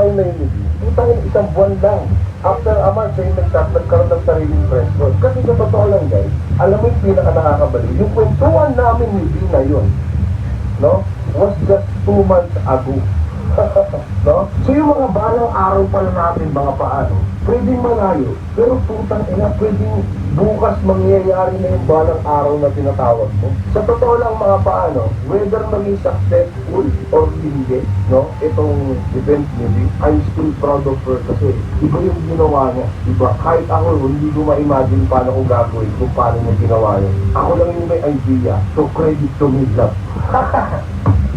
araw na yun, putang ina, isang buwan lang. After a month, siya yung nagkaroon ng sariling press road. Kasi sa totoo lang guys, alam mo yung pinaka nakakabali, yung kwentuhan namin ni Dina yun, no, was just 2 months ago. No? So yung mga balang araw pala natin mga paano, pwedeng malayo, pero putang ina, pwedeng bukas mangyayari na yung balang araw na tinatawag mo. Sa totoo lang mga paano, whether maging successful or hindi, no, itong event niya, I'm still proud of her kasi iba yung ginawa niya. Diba? Kahit ako, hindi ko ma-imagine paano ko gagawin kung paano niya ginawa yun. Ako lang yung may idea, so credit to me lang.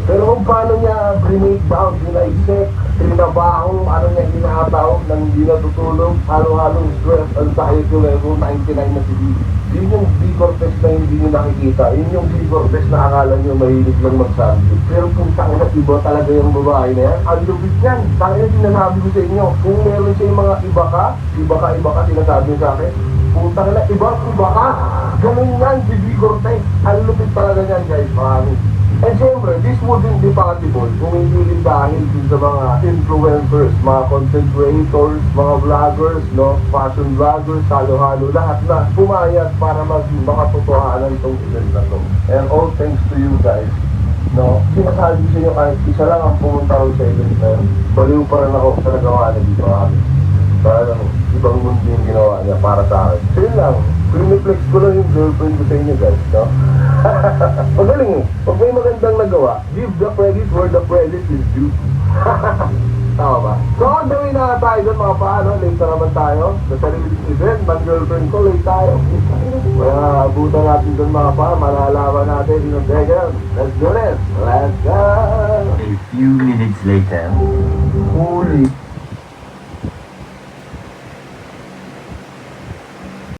Pero kung paano niya brinake down, dinaisip, trinabahong, ano niya ginataw, nang hindi natutulog, halo-halong stress, anxiety level, 99 na si D. Yun yung B-Cortex na hindi niyo nakikita. Yun yung B-Cortex na akala niyo mahilig lang mag-subject. Pero kung tangina, iba talaga yung babae na yan. Ang lubid yan. Tangina, sinasabi ko sa inyo. Kung meron siya yung mga iba ka, sinasabi niyo sa akin. Kung tangina, iba ka. Ganun yan, si B-Cortex. Ang lubid talaga yan, guys. Maraming. And siyempre, this wouldn't be possible kung hindi rin dahil din sa mga influencers, mga content creators, mga vloggers, no, fashion vloggers, halo-halo, lahat na pumayag para makatotohanan itong event na to. And all thanks to you guys. No, sinasabi sa inyo kahit isa lang ang pumunta ko sa event na yun. Baliw pa rin ako sa nagawa na dito kami. Parang ibang mundo yung ginawa niya para sa akin. So yun lang, piniflex ko lang yung girlfriend ko sa inyo guys, no? Magaling eh. Pag may magandang nagawa, give the credit where the credit is due. Tama ba? So, ang gawin na tayo doon mga paano, late na naman tayo. Sa sariling event, mag-girlfriend ko, late tayo. Kaya abutan natin doon mga paano, malalaman natin yung second. Let's do this! Let's go! A few minutes later. Holy